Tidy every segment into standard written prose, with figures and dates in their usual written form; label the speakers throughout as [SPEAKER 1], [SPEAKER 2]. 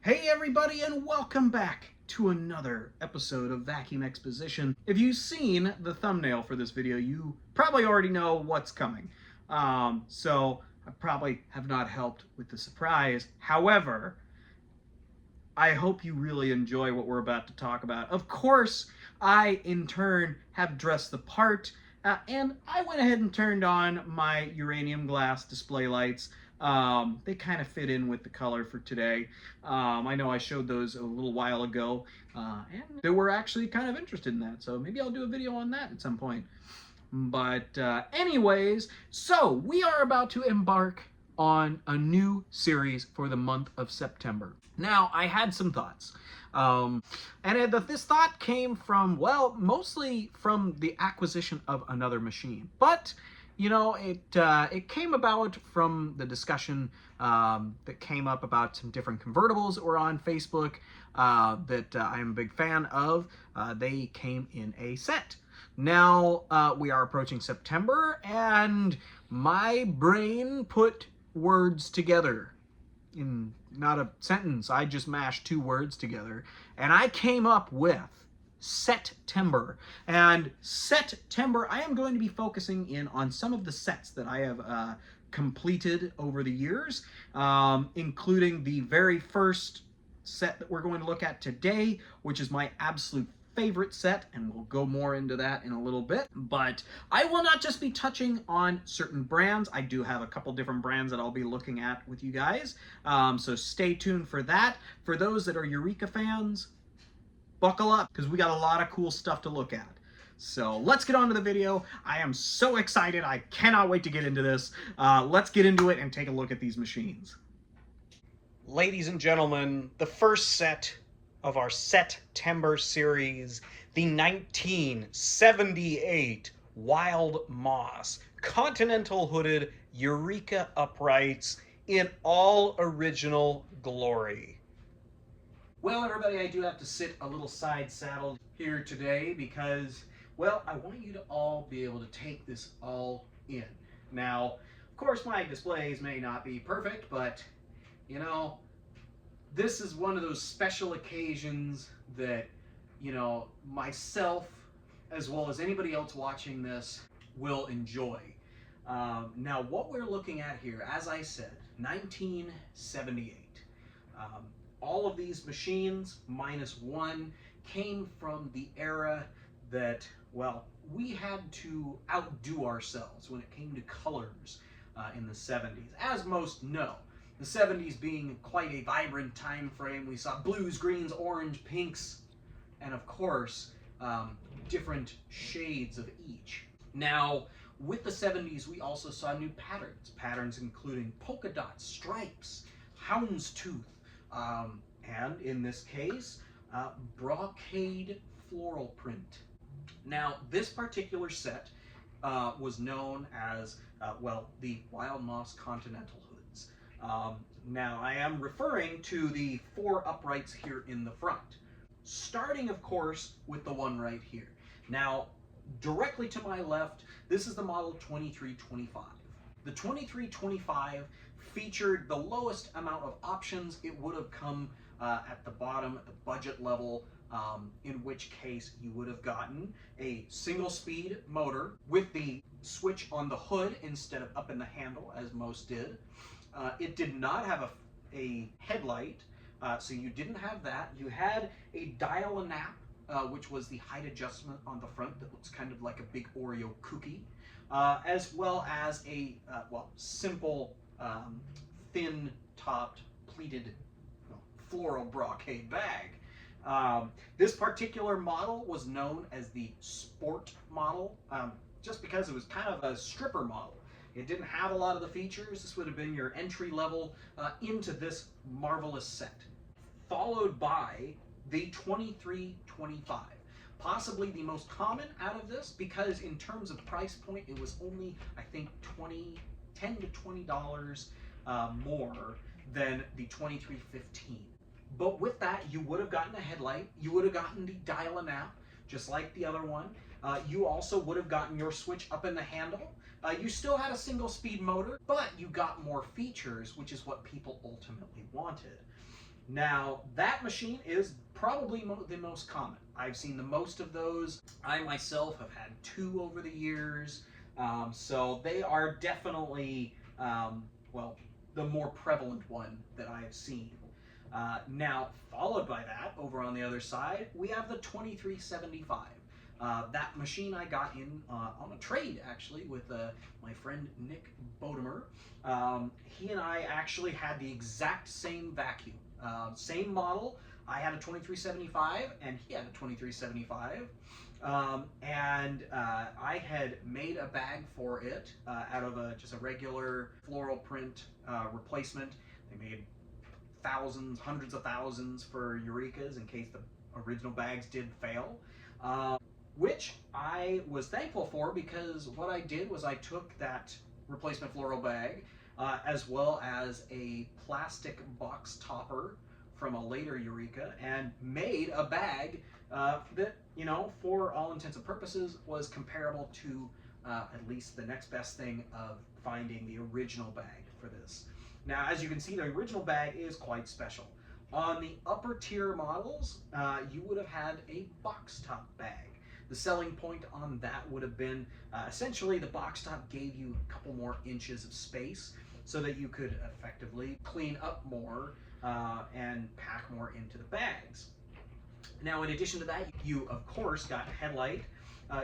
[SPEAKER 1] Hey everybody, and welcome back to another episode of Vacuum Exposition. If you've seen the thumbnail for this video, you probably already know what's coming. So I probably have not helped with the surprise. However, I hope you really enjoy what we're about to talk about. Of course, I in turn have dressed the part, and I went ahead and turned on my uranium glass display lights. They kind of fit in with the color for today. I know I showed those a little while ago, and they were actually kind of interested in that, so maybe I'll do a video on that at some point. But anyways, so we are about to embark on a new series for the month of September. Now, I had some thoughts. And this thought came from, well, mostly from the acquisition of another machine. But, you know, it came about from the discussion that came up about some different convertibles that were on Facebook that I'm a big fan of. They came in a set. Now, we are approaching September, and my brain put words together in not a sentence. I just mashed two words together, and I came up with setember. And setember, I am going to be focusing in on some of the sets that I have completed over the years, including the very first set that we're going to look at today, which is my absolute favorite set, and we'll go more into that in a little bit. But I will not just be touching on certain brands. I do have a couple different brands that I'll be looking at with you guys, so stay tuned for that. For those that are Eureka fans, buckle up, because we got a lot of cool stuff to look at. So let's get on to the video. I am so excited. I cannot wait to get into this. Let's get into it and take a look at these machines. Ladies and gentlemen, the first set of our setember series, the 1978 Wild Moss Continental hooded Eureka uprights in all original glory. Well, everybody, I do have to sit a little side saddled here today because, well, I want you to all be able to take this all in. Now, of course, my displays may not be perfect, but, you know, this is one of those special occasions that, you know, myself, as well as anybody else watching this, will enjoy. Now, what we're looking at here, as I said, 1978. All of these machines, minus one, came from the era that, well, we had to outdo ourselves when it came to colors in the 70s, as most know. The 70s being quite a vibrant time frame. We saw blues, greens, orange, pinks, and of course, different shades of each. Now, with the 70s, we also saw new patterns including polka dots, stripes, houndstooth, and in this case, brocade floral print. Now, this particular set was known as, well, the Wild Moss Continental hoods. Now, I am referring to the four uprights here in the front, starting, of course, with the one right here. Now, directly to my left, this is the model 2325. The 2325 featured the lowest amount of options. It would have come at the bottom, at the budget level, in which case you would have gotten a single-speed motor with the switch on the hood instead of up in the handle, as most did. It did not have a headlight, so you didn't have that. You had a dial-a-nap, which was the height adjustment on the front that looks kind of like a big Oreo cookie, as well as a, well, simple, thin-topped, pleated, floral brocade bag. This particular model was known as the Sport model, just because it was kind of a stripper model. It didn't have a lot of the features. This would have been your entry level into this marvelous set. Followed by the 2325. Possibly the most common out of this, because in terms of price point, it was only, I think, $10 to $20 more than the 2315. But with that, you would have gotten a headlight, you would have gotten the dial-a-nap, just like the other one. You also would have gotten your switch up in the handle. You still had a single-speed motor, but you got more features, which is what people ultimately wanted. Now, that machine is probably the most common. I've seen the most of those. I myself have had 2 over the years. So they are definitely, well, the more prevalent one that I have seen. Now, followed by that, over on the other side, we have the 2375. That machine I got in on a trade, actually, with my friend Nick Bodemer. He and I actually had the exact same vacuum. Same model. I had a 2375 and he had a 2375. I had made a bag for it out of just a regular floral print replacement. They made thousands, hundreds of thousands for Eurekas in case the original bags did fail. Which I was thankful for, because what I did was I took that replacement floral bag as well as a plastic box topper from a later Eureka and made a bag that, you know, for all intents and purposes was comparable to at least the next best thing of finding the original bag for this. Now, as you can see, the original bag is quite special. On the upper tier models, you would have had a box top bag. The selling point on that would have been essentially the box top gave you a couple more inches of space so that you could effectively clean up more and pack more into the bags. Now, in addition to that, you of course got a headlight,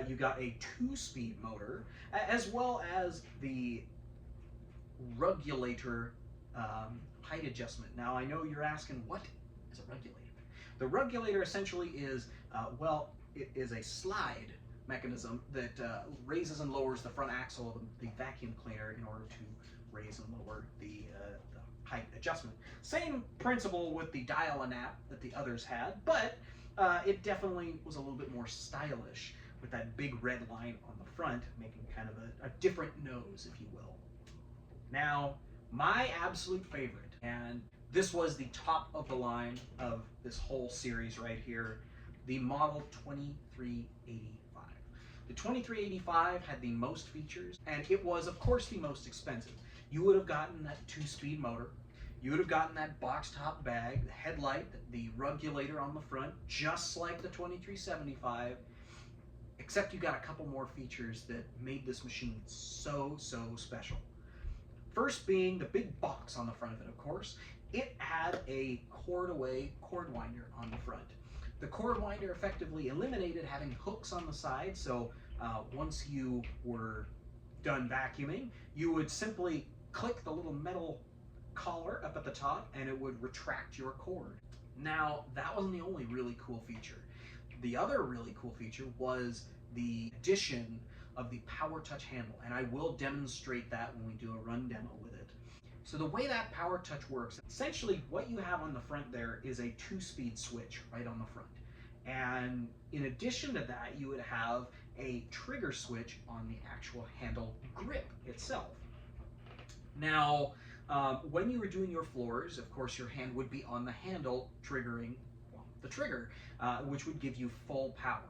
[SPEAKER 1] you got a 2-speed motor, as well as the regulator height adjustment. Now, I know you're asking, what is a regulator? The regulator essentially is, well, it is a slide mechanism that raises and lowers the front axle of the vacuum cleaner in order to raise and lower the height adjustment. Same principle with the dial-a-nap that the others had, but it definitely was a little bit more stylish with that big red line on the front, making kind of a different nose, if you will. Now, my absolute favorite, and this was the top of the line of this whole series right here, the model 2385. The 2385 had the most features, and it was, of course, the most expensive. You would have gotten that 2-speed motor, you would have gotten that box top bag, the headlight, the regulator on the front, just like the 2375, except you got a couple more features that made this machine so special. First being the big box on the front of it, of course. It had a cord-away cord winder on the front. The cord winder effectively eliminated having hooks on the side, so once you were done vacuuming, you would simply click the little metal collar up at the top and it would retract your cord. Now, that wasn't the only really cool feature. The other really cool feature was the addition of the power touch handle, and I will demonstrate that when we do a run demo with it. So the way that power touch works, essentially what you have on the front there is a 2-speed switch right on the front. And in addition to that, you would have a trigger switch on the actual handle grip itself. Now, when you were doing your floors, of course, your hand would be on the handle triggering the trigger, which would give you full power.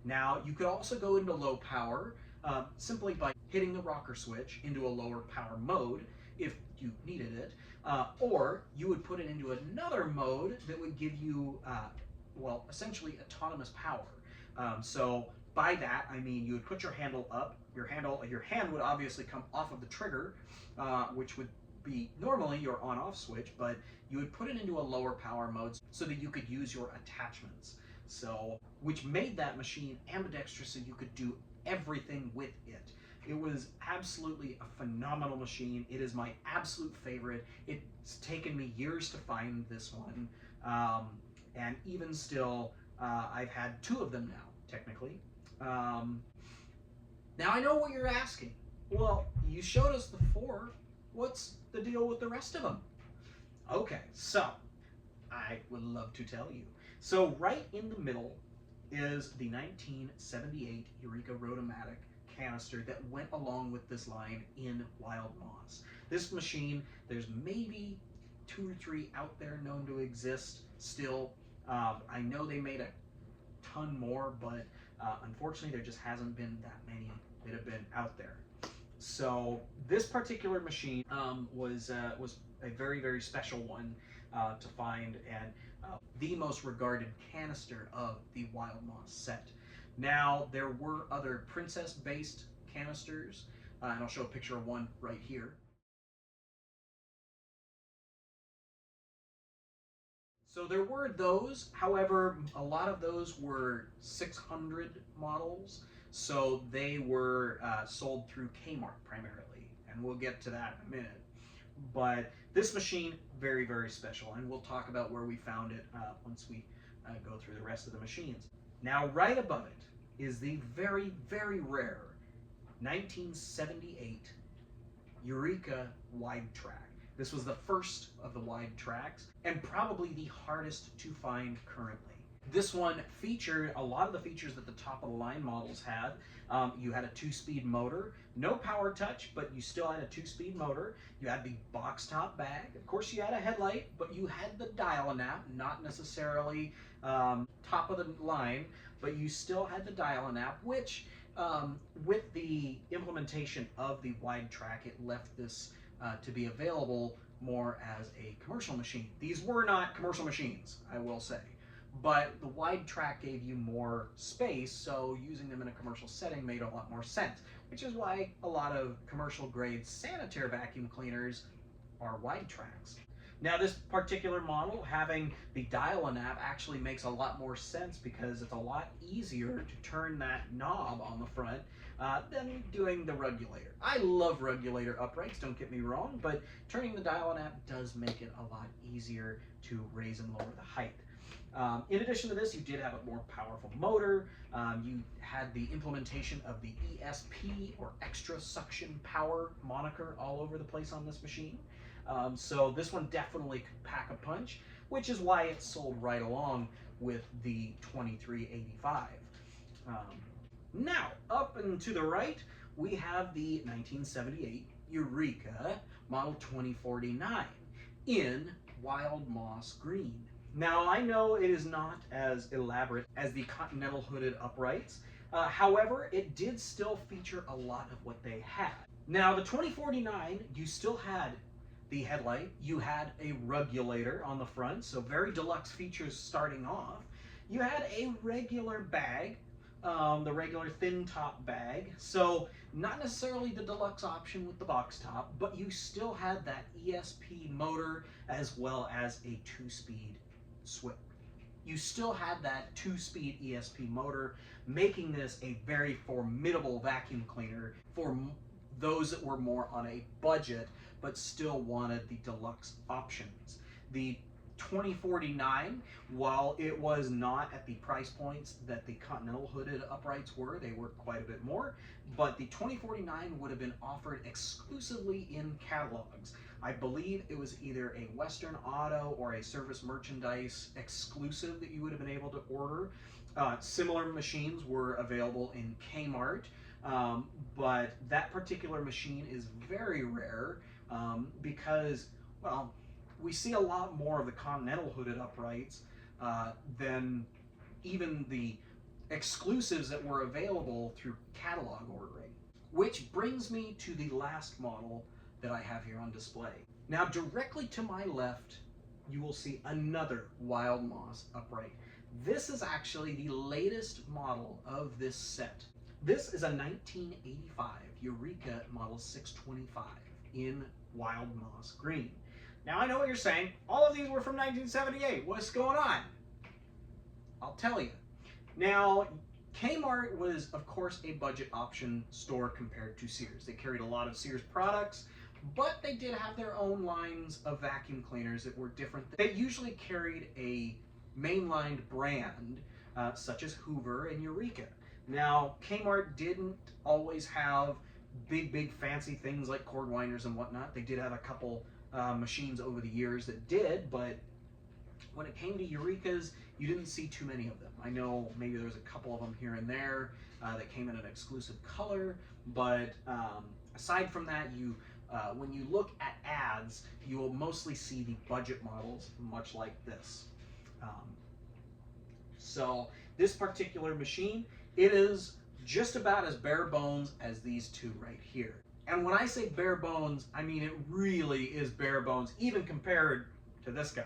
[SPEAKER 1] Now, you could also go into low power simply by hitting the rocker switch into a lower power mode if you needed it, or you would put it into another mode that would give you, well, essentially autonomous power. So by that, I mean you would put your handle up, your hand would obviously come off of the trigger, which would be normally your on-off switch, but you would put it into a lower power mode so that you could use your attachments. So, which made that machine ambidextrous so you could do everything with it. It was absolutely a phenomenal machine. It is my absolute favorite. It's taken me years to find this one. And even still, I've had 2 of them now, technically. Now I know what you're asking. Well, you showed us the 4. What's the deal with the rest of them? Okay, so I would love to tell you. So right in the middle is the 1978 Eureka Rotomatic canister that went along with this line in Wild Moss. This machine, there's maybe 2 or 3 out there known to exist still. I know they made a ton more, but unfortunately there just hasn't been that many that have been out there. So this particular machine was a very special one. to find, and the most regarded canister of the Wild Moss set. Now, there were other princess-based canisters, and I'll show a picture of one right here. So there were those, however, a lot of those were 600 models, so they were sold through Kmart primarily, and we'll get to that in a minute. But this machine, very, very special, and we'll talk about where we found it once we go through the rest of the machines. Now, right above it is the very, very rare 1978 Eureka wide track. This was the first of the wide tracks, and probably the hardest to find currently. This one featured a lot of the features that the top of the line models had. You had a 2-speed motor, no power touch, but you still had a 2-speed motor. You had the box top bag. Of course, you had a headlight, but you had the dial-a-nap, not necessarily top of the line, but you still had the dial-a-nap, which with the implementation of the wide track, it left this to be available more as a commercial machine. These were not commercial machines, I will say, but the wide track gave you more space, so using them in a commercial setting made a lot more sense, which is why a lot of commercial grade sanitary vacuum cleaners are wide tracks. Now, this particular model, having the dial-a-nap, actually makes a lot more sense because it's a lot easier to turn that knob on the front than doing the regulator. I love regulator uprights, don't get me wrong, but turning the dial-a-nap does make it a lot easier to raise and lower the height. In addition to this, you did have a more powerful motor. You had the implementation of the ESP, or extra suction power moniker, all over the place on this machine. So this one definitely could pack a punch, which is why it's sold right along with the 2385. Now, up and to the right, we have the 1978 Eureka Model 2049 in Wild Moss Green. Now, I know it is not as elaborate as the Continental hooded uprights. However, it did still feature a lot of what they had. Now, the 2049, you still had the headlight, you had a regulator on the front, so very deluxe features starting off. You had a regular bag, the regular thin top bag, so not necessarily the deluxe option with the box top, but you still had that ESP motor as well as a 2-speed switch. You still had that 2-speed ESP motor, making this a very formidable vacuum cleaner for those that were more on a budget but still wanted the deluxe options. The 2049, while it was not at the price points that the Continental hooded uprights were, they were quite a bit more, but the 2049 would have been offered exclusively in catalogs. I believe it was either a Western Auto or a Service Merchandise exclusive that you would have been able to order. Similar machines were available in Kmart, but that particular machine is very rare because, well, we see a lot more of the Continental hooded uprights than even the exclusives that were available through catalog ordering. Which brings me to the last model that I have here on display. Now, directly to my left, you will see another Wild Moss upright. This is actually the latest model of this set. This is a 1985 Eureka Model 625 in Wild Moss Green. Now, I know what you're saying. All of these were from 1978. What's going on? I'll tell you. Now, Kmart was, of course, a budget option store compared to Sears. They carried a lot of Sears products, but they did have their own lines of vacuum cleaners that were different. They usually carried a mainlined brand, such as Hoover and Eureka. Now, Kmart didn't always have big fancy things like cord winders and whatnot. They did have a couple machines over the years that did, but when it came to Eurekas, you didn't see too many of them. I know maybe there's a couple of them here and there that came in an exclusive color, but aside from that, when you look at ads, you will mostly see the budget models, much like this. So this particular machine, it is just about as bare bones as these two right here. And when I say bare bones, I mean it really is bare bones, even compared to this guy.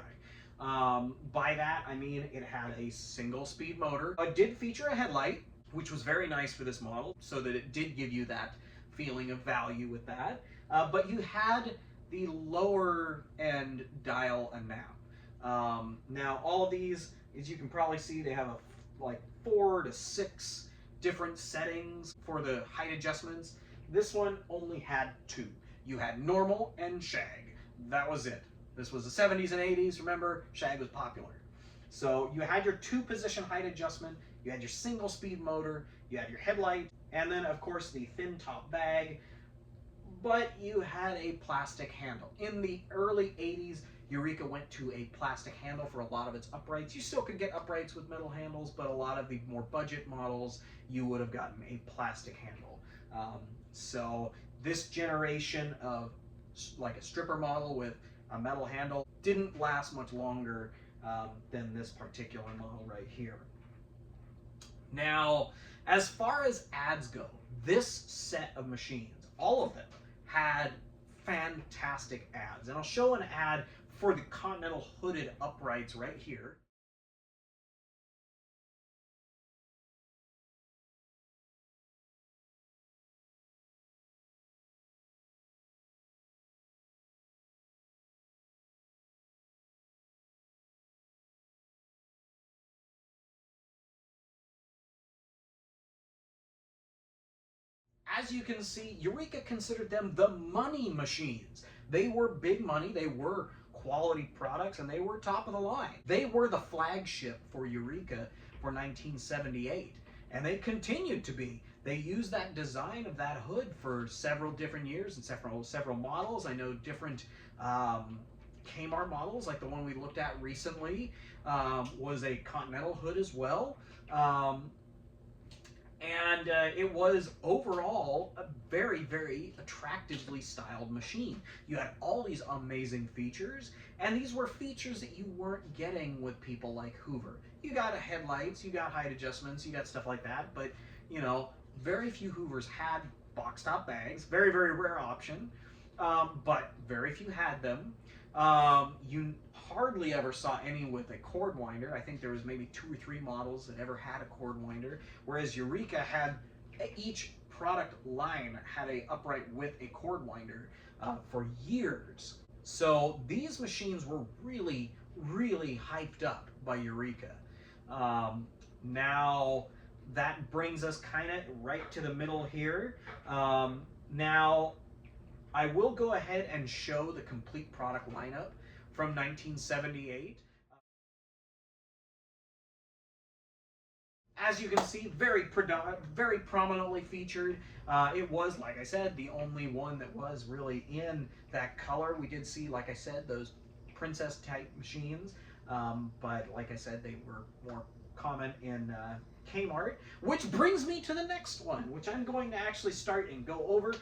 [SPEAKER 1] By that, I mean it had a single speed motor. It did feature a headlight, which was very nice for this model, so that it did give you that feeling of value with that. But you had the lower end dial and nav. Now all of these, as you can probably see, they have like 4 to 6 different settings for the height adjustments. This one only had 2. You had normal and shag. That was it. This was the 70s and 80s, remember, shag was popular. So you had your 2-position height adjustment, you had your single speed motor, you had your headlight, and then of course the thin top bag, but you had a plastic handle. In the early 80s, Eureka went to a plastic handle for a lot of its uprights. You still could get uprights with metal handles, but a lot of the more budget models, you would have gotten a plastic handle. So this generation of like a stripper model with a metal handle didn't last much longer than this particular model right here. Now, as far as ads go, this set of machines, all of them, had fantastic ads. And I'll show an ad for the Continental hooded uprights right here. As you can see, Eureka considered them the money machines. They were big money, they were quality products, and they were top of the line. They were the flagship for Eureka for 1978, and they continued to be. They used that design of that hood for several different years and several models. I know different Kmart models, like the one we looked at recently, was a Continental hood as well. And it was overall a very, very attractively styled machine. You had all these amazing features, and these were features that you weren't getting with people like Hoover. You got headlights, you got height adjustments, you got stuff like that, but you know, very few Hoovers had box top bags. Very, very rare option, but very few had them. You hardly ever saw any with a cord winder. I think there was maybe 2 or 3 models that ever had a cord winder, whereas Eureka had, each product line had a upright with a cord winder for years. So these machines were really, really hyped up by Eureka. Now that brings us kind of right to the middle here. Now I will go ahead and show the complete product lineup from 1978. As you can see, very prominently featured. It was, like I said, the only one that was really in that color. We did see, like I said, those princess type machines, but like I said, they were more common in Kmart, which brings me to the next one, which I'm going to actually start and go over,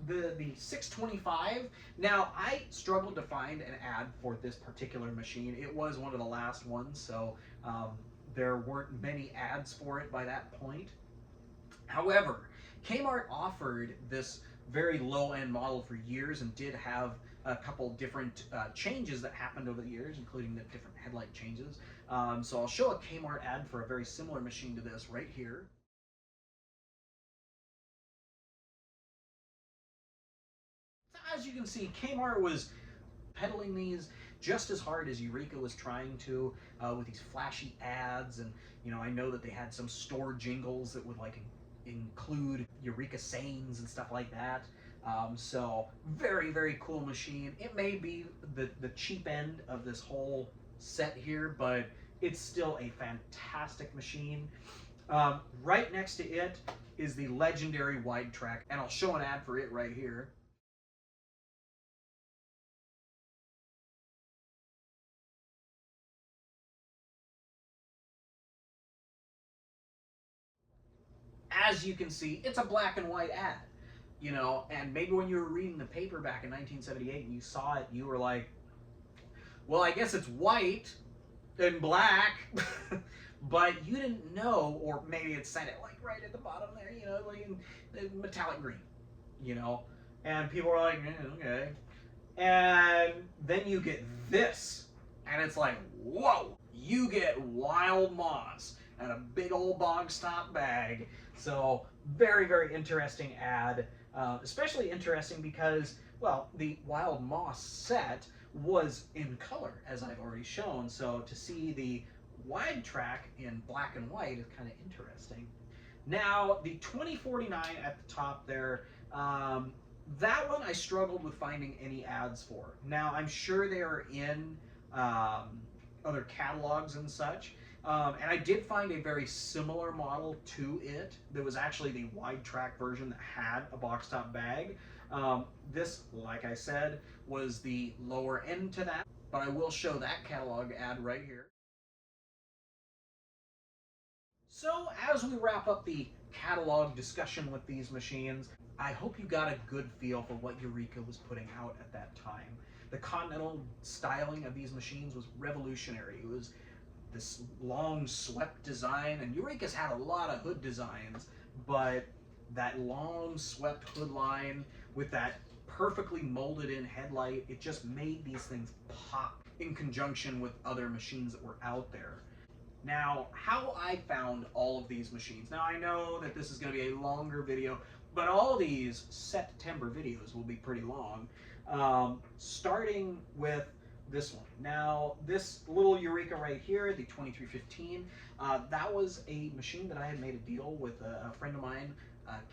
[SPEAKER 1] the 625. Now, I struggled to find an ad for this particular machine. It was one of the last ones, so there weren't many ads for it by that point. However, Kmart offered this very low-end model for years and did have a couple different changes that happened over the years, including the different headlight changes. So I'll show a Kmart ad for a very similar machine to this right here. So as you can see, Kmart was peddling these just as hard as Eureka was trying to, with these flashy ads, and you know, I know that they had some store jingles that would like include Eureka sayings and stuff like that. So very, very cool machine. It may be the cheap end of this whole set here, but it's still a fantastic machine. Right next to it is the legendary wide track, and I'll show an ad for it right here. As you can see, it's a black and white ad, you know, and maybe when you were reading the paper back in 1978 and you saw it, you were like, well, I guess it's white and black, but you didn't know, or maybe it said it like right at the bottom there, you know, like in metallic green, you know, and people were like, okay. And then you get this, and it's like, whoa, you get wild moss and a big old box top bag. So very, very interesting ad, especially interesting because, well, the wild moss set was in color, as I've already shown. So to see the wide track in black and white is kind of interesting. Now, the 2049 at the top there, that one I struggled with finding any ads for. Now, I'm sure they are in other catalogs and such. And I did find a very similar model to it. There was actually the wide track version that had a box top bag. This, like I said, was the lower end to that, but I will show that catalog ad right here. So as we wrap up the catalog discussion with these machines, I hope you got a good feel for what Eureka was putting out at that time. The Continental styling of these machines was revolutionary. It was this long swept design, and Eureka's had a lot of hood designs, but that long swept hood line with that perfectly molded in headlight, it just made these things pop in conjunction with other machines that were out there. Now, how I found all of these machines. Now, I know that this is going to be a longer video, but all these setember videos will be pretty long. Starting with this one. Now, this little Eureka right here, the 2315, that was a machine that I had made a deal with a friend of mine.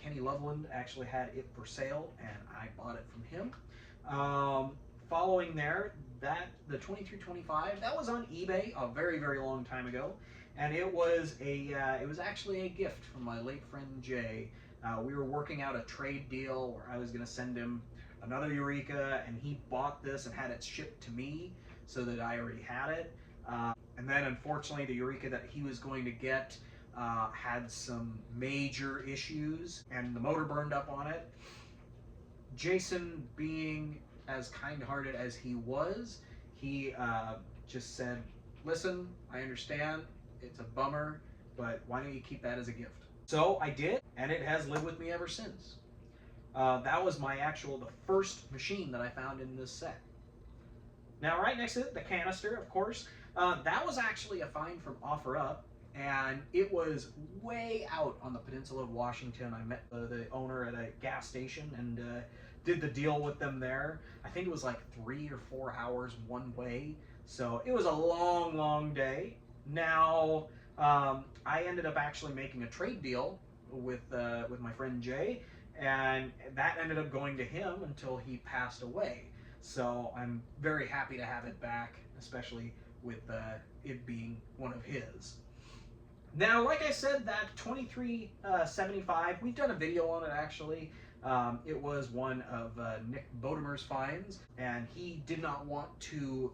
[SPEAKER 1] Kenny Loveland actually had it for sale, and I bought it from him. Following there, the 2325, that was on eBay a very, very long time ago, and it was actually a gift from my late friend Jay. We were working out a trade deal where I was going to send him another Eureka, and he bought this and had it shipped to me so that I already had it. And then unfortunately the Eureka that he was going to get had some major issues, and the motor burned up on it. Jason, being as kind-hearted as he was, he just said, listen, I understand, it's a bummer, but why don't you keep that as a gift? So I did, and it has lived with me ever since. That was the first machine that I found in this set. Now right next to it, the Canister, of course, that was actually a find from OfferUp, and it was way out on the peninsula of Washington. I met the owner at a gas station and did the deal with them there. I think it was like 3 or 4 hours one way, so it was a long, long day. Now, I ended up actually making a trade deal with my friend Jay, and that ended up going to him until he passed away. So I'm very happy to have it back, especially with it being one of his. Now, like I said, that 2375, we've done a video on it actually. It was one of Nick Bodemer's finds, and he did not want to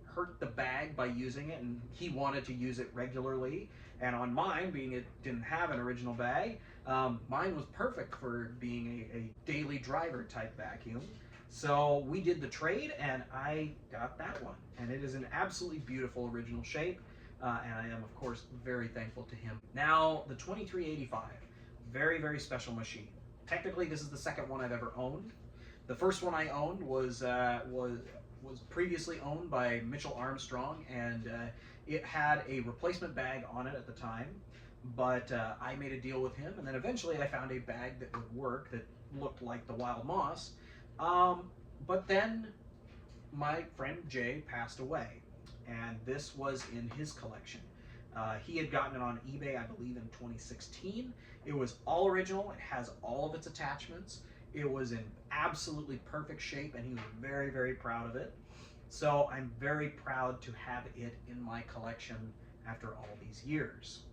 [SPEAKER 1] hurt the bag by using it, and he wanted to use it regularly. And on mine, being it didn't have an original bag, mine was perfect for being a daily driver type vacuum. So we did the trade, and I got that one, and it is an absolutely beautiful original shape. And I am, of course, very thankful to him. Now, the 2385, very, very special machine. Technically, this is the second one I've ever owned. The first one I owned was previously owned by Mitchell Armstrong, and it had a replacement bag on it at the time. But I made a deal with him, and then eventually I found a bag that would work that looked like the Wild Moss. But then my friend Jay passed away, and this was in his collection. He had gotten it on eBay, I believe, in 2016. It was all original. It has all of its attachments. It was in absolutely perfect shape, and he was very, very proud of it. So I'm very proud to have it in my collection after all these years.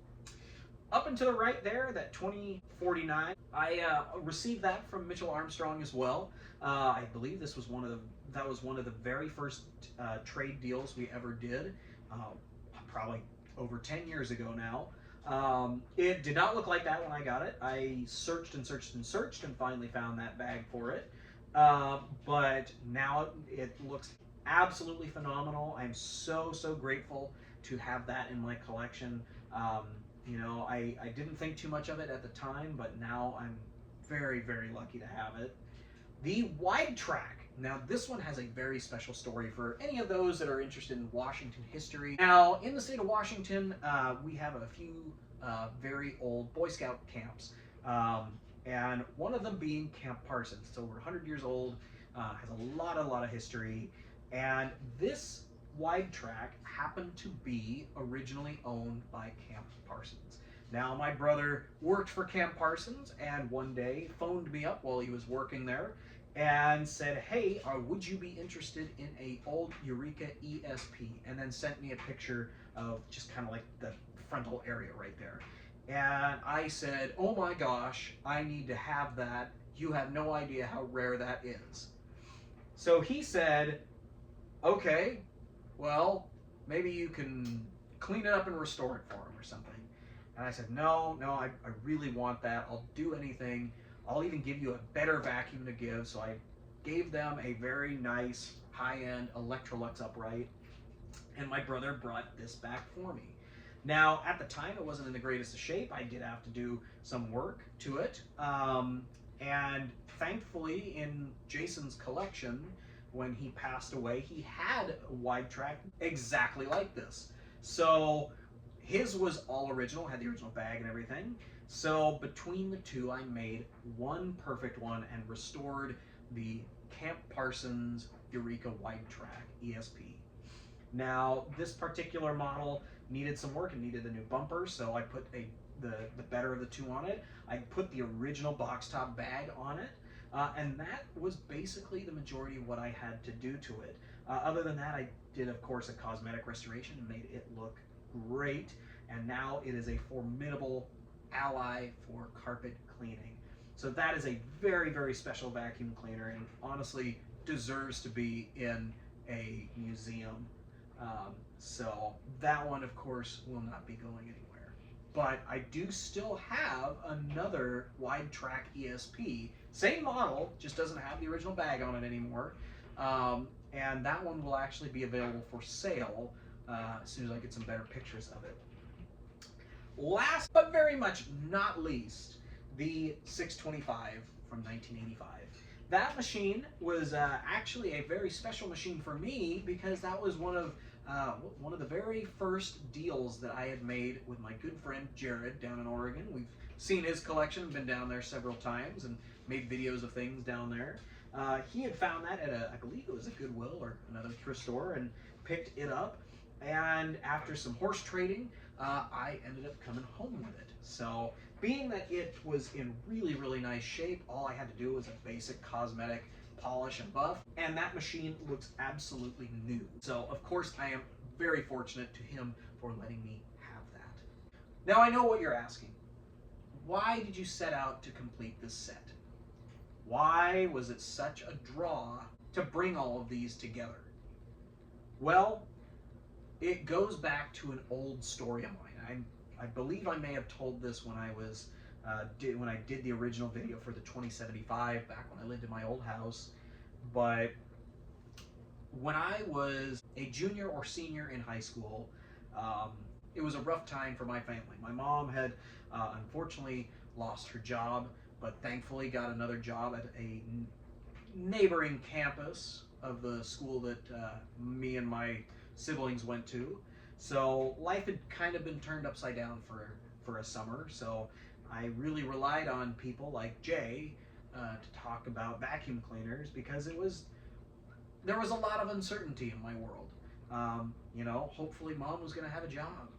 [SPEAKER 1] Up and to the right there, that 2049, I received that from Mitchell Armstrong as well. I believe this was one of the very first trade deals we ever did, probably over 10 years ago now. It did not look like that when I got it. I searched and searched and searched and finally found that bag for it. But now it looks absolutely phenomenal. I'm so, so grateful to have that in my collection. You know, I didn't think too much of it at the time, but now I'm very, very lucky to have it. The wide track. Now, this one has a very special story for any of those that are interested in Washington history. Now, in the state of Washington, we have a few very old Boy Scout camps, and one of them being Camp Parsons. It's over 100 years old, has a lot of history, and this wide track happened to be originally owned by Camp Parsons. Now, my brother worked for Camp Parsons, and one day phoned me up while he was working there and said, hey, would you be interested in a old Eureka ESP? And then sent me a picture of just kind of like the frontal area right there. And I said, oh my gosh, I need to have that. You have no idea how rare that is. So he said, okay, well, maybe you can clean it up and restore it for him or something. And I said, no, I really want that. I'll do anything. I'll even give you a better vacuum to give. So I gave them a very nice high-end Electrolux upright, and my brother brought this back for me. Now, at the time, it wasn't in the greatest of shape. I did have to do some work to it. And thankfully, in Jason's collection, when he passed away, he had a wide track exactly like this. So his was all original, had the original bag and everything. So between the two, I made one perfect one and restored the Camp Parsons Eureka wide track ESP. Now, this particular model needed some work. It needed a new bumper, so I put the better of the two on it. I put the original box top bag on it, and that was basically the majority of what I had to do to it. Other than that, I did, of course, a cosmetic restoration and made it look great, and now it is a formidable ally for carpet cleaning. So that is a very special vacuum cleaner, and honestly deserves to be in a museum. So that one, of course, will not be going anywhere. But I do still have another wide track ESP, same model, just doesn't have the original bag on it anymore. And that one will actually be available for sale as soon as I get some better pictures of it. Last but very much not least, the 625 from 1985. That machine was actually a very special machine for me because that was one of the very first deals that I had made with my good friend Jared down in Oregon. We've seen his collection, been down there several times, and made videos of things down there. He had found that at I believe it was a Goodwill or another thrift store, and picked it up. And after some horse trading, I ended up coming home with it. So being that it was in really nice shape, all I had to do was a basic cosmetic polish and buff, and that machine looks absolutely new. So of course I am very fortunate to him for letting me have that. Now I know what you're asking. Why did you set out to complete this set? Why was it such a draw to bring all of these together? Well, it goes back to an old story of mine. I believe I may have told this when I was when I did the original video for the 2075 back when I lived in my old house. But when I was a junior or senior in high school, it was a rough time for my family. My mom had unfortunately lost her job, but thankfully got another job at a neighboring campus of the school that me and my siblings went to. So life had kind of been turned upside down for a summer. So I really relied on people like Jay to talk about vacuum cleaners because there was a lot of uncertainty in my world. You know, hopefully mom was going to have a job,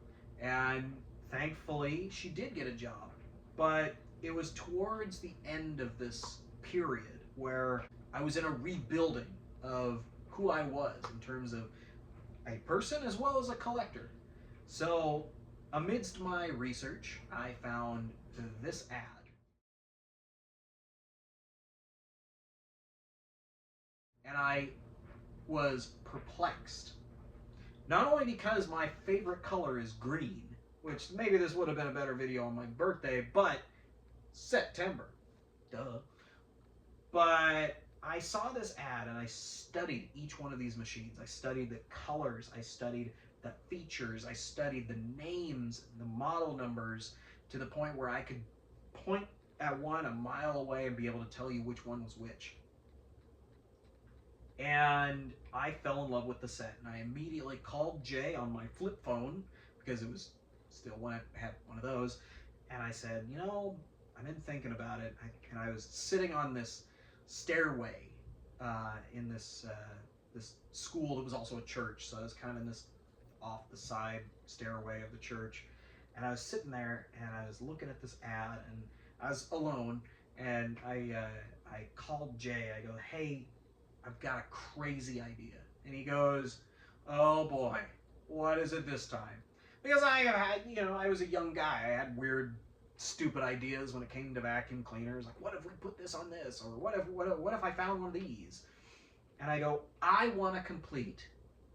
[SPEAKER 1] and thankfully she did get a job. But it was towards the end of this period where I was in a rebuilding of who I was in terms of a person as well as a collector. So amidst my research, I found this ad. And I was perplexed. Not only because my favorite color is green, which maybe this would have been a better video on my birthday, but September, duh. But I saw this ad and I studied each one of these machines. I studied the colors, I studied the features, I studied the names, the model numbers, to the point where I could point at one a mile away and be able to tell you which one was which. And I fell in love with the set, and I immediately called Jay on my flip phone, because it was still when I had one of those, and I said, you know, I've been thinking about it, and I was sitting on this stairway in this school that was also a church, so I was kind of in this off the side stairway of the church, and I was sitting there and I was looking at this ad, and I was alone, and I called Jay. I go, hey, I've got a crazy idea. And he goes, oh boy, what is it this time? Because I have had, you know, I was a young guy. I had weird, stupid ideas when it came to vacuum cleaners. Like, what if we put this on this? Or what if I found one of these? And I go, I want to complete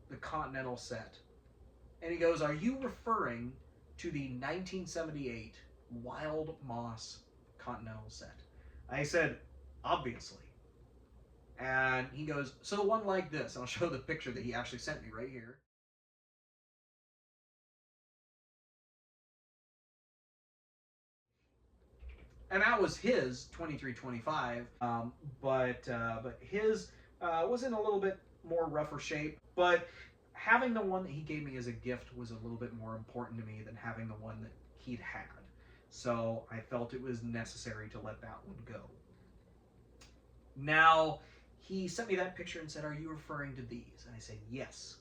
[SPEAKER 1] the Continental set. And he goes, are you referring to the 1978 Wild Moss Continental set? I said, obviously. And he goes, so the one like this. And I'll show the picture that he actually sent me right here. And that was his 2325, but his was in a little bit more rougher shape. But having the one that he gave me as a gift was a little bit more important to me than having the one that he'd had. So I felt it was necessary to let that one go. Now, he sent me that picture and said, are you referring to these? And I said, yes.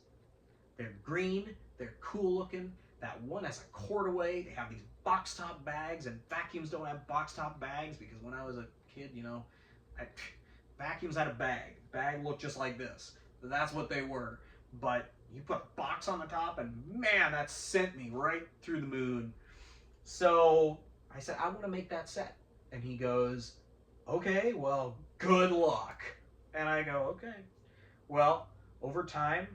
[SPEAKER 1] They're green, they're cool looking. That one has a cordaway. They have these box top bags, and vacuums don't have box top bags, because when I was a kid, you know, vacuums had a bag. The bag looked just like this. That's what they were. But you put a box on the top, and man, that sent me right through the moon. So I said, I want to make that set. And he goes, okay, well, good luck. And I go, okay. Well, over time,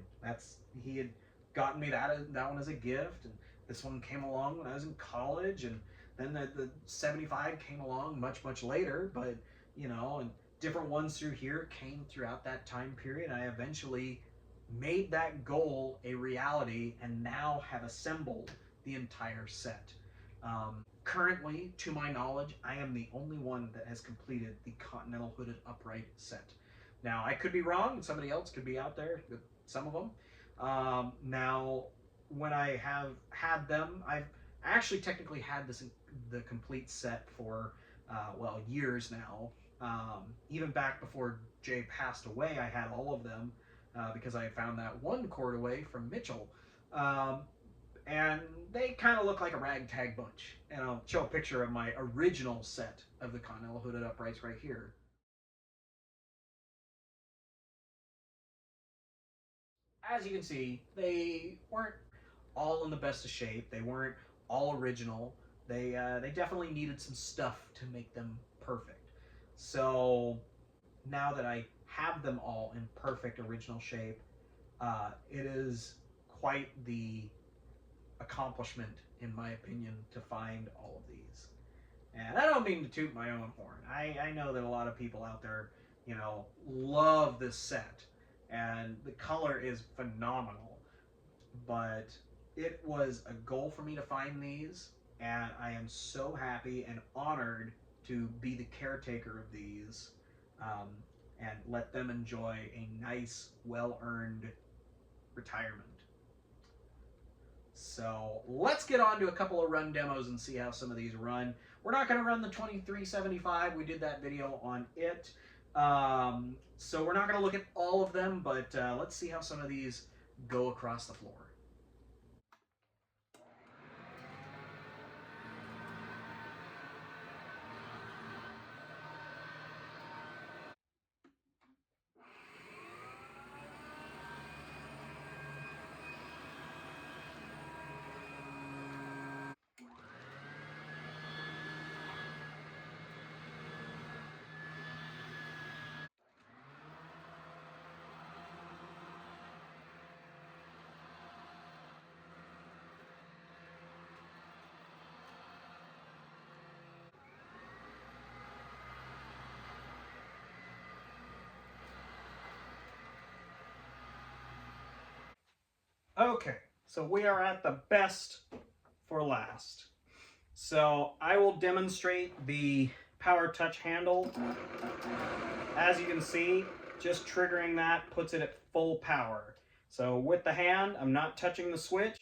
[SPEAKER 1] he had gotten me that one as a gift, and this one came along when I was in college, and then the 75 came along much later, but you know, and different ones through here came throughout that time period. I eventually made that goal a reality, and now have assembled the entire set. Currently, to my knowledge, I am the only one that has completed the Continental hooded upright set. Now, I could be wrong, and somebody else could be out there with some of them. Now, when I have had them, I've actually technically had the complete set for, well, years now. Even back before Jay passed away, I had all of them because I found that one cordaway from Mitchell. And they kind of look like a ragtag bunch. And I'll show a picture of my original set of the Continental hooded uprights right here. As you can see, they weren't all in the best of shape. They weren't all original. They definitely needed some stuff to make them perfect. So now that I have them all in perfect original shape, it is quite the accomplishment, in my opinion, to find all of these. And I don't mean to toot my own horn. I know that a lot of people out there, you know, love this set, and the color is phenomenal. But it was a goal for me to find these, and I am so happy and honored to be the caretaker of these, and let them enjoy a nice, well-earned retirement. So let's get on to a couple of run demos and see how some of these run. We're not going to run the 2375. We did that video on it. So we're not going to look at all of them, but let's see how some of these go across the floor. Okay, so we are at the best for last. So I will demonstrate the power touch handle. As you can see, just triggering that puts it at full power. So with the hand, I'm not touching the switch.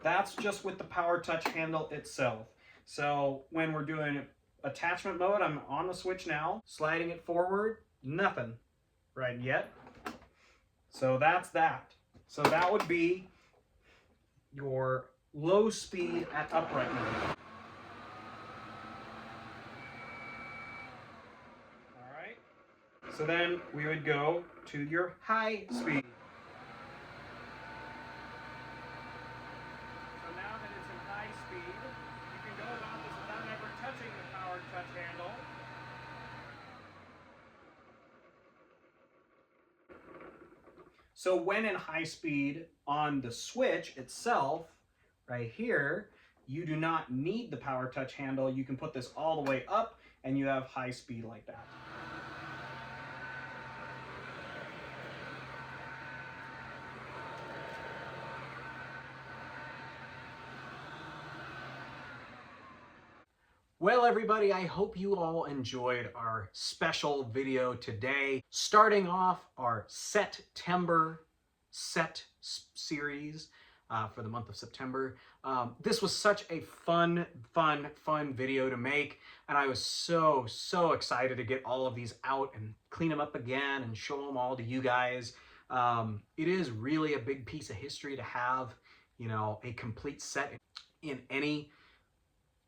[SPEAKER 1] That's just with the power touch handle itself. So when we're doing attachment mode, I'm on the switch now, sliding it forward, nothing right yet. So that's that. So that would be your low speed at upright mode. All right. So then we would go to your high speed. So now that it's in high speed, you can go about this without ever touching the power touch handle. So when in high speed on the switch itself, right here, you do not need the power touch handle. You can put this all the way up and you have high speed like that. Well, everybody, I hope you all enjoyed our special video today. Starting off our Setember set series for the month of September. This was such a fun video to make, and I was so excited to get all of these out and clean them up again and show them all to you guys. It is really a big piece of history to have, you know, a complete set in any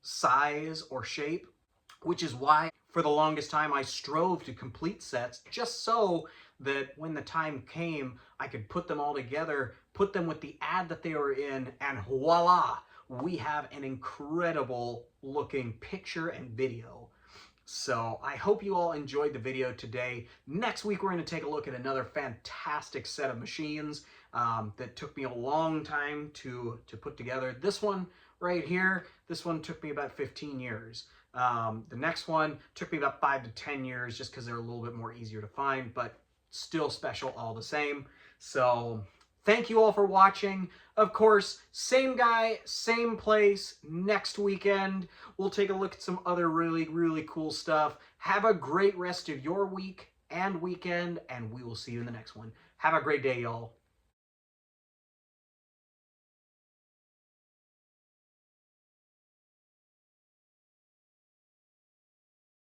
[SPEAKER 1] size or shape, which is why for the longest time I strove to complete sets just so that when the time came I could put them all together, put them with the ad that they were in, and voila, we have an incredible looking picture and video. So I hope you all enjoyed the video today. Next week we're going to take a look at another fantastic set of machines that took me a long time to put together. This one right here, this one took me about 15 years. The next one took me about 5 to 10 years just because they're a little bit more easier to find, but still special all the same. So thank you all for watching. Of course, same guy, same place next weekend. We'll take a look at some other really cool stuff. Have a great rest of your week and weekend, and we will see you in the next one. Have a great day, y'all.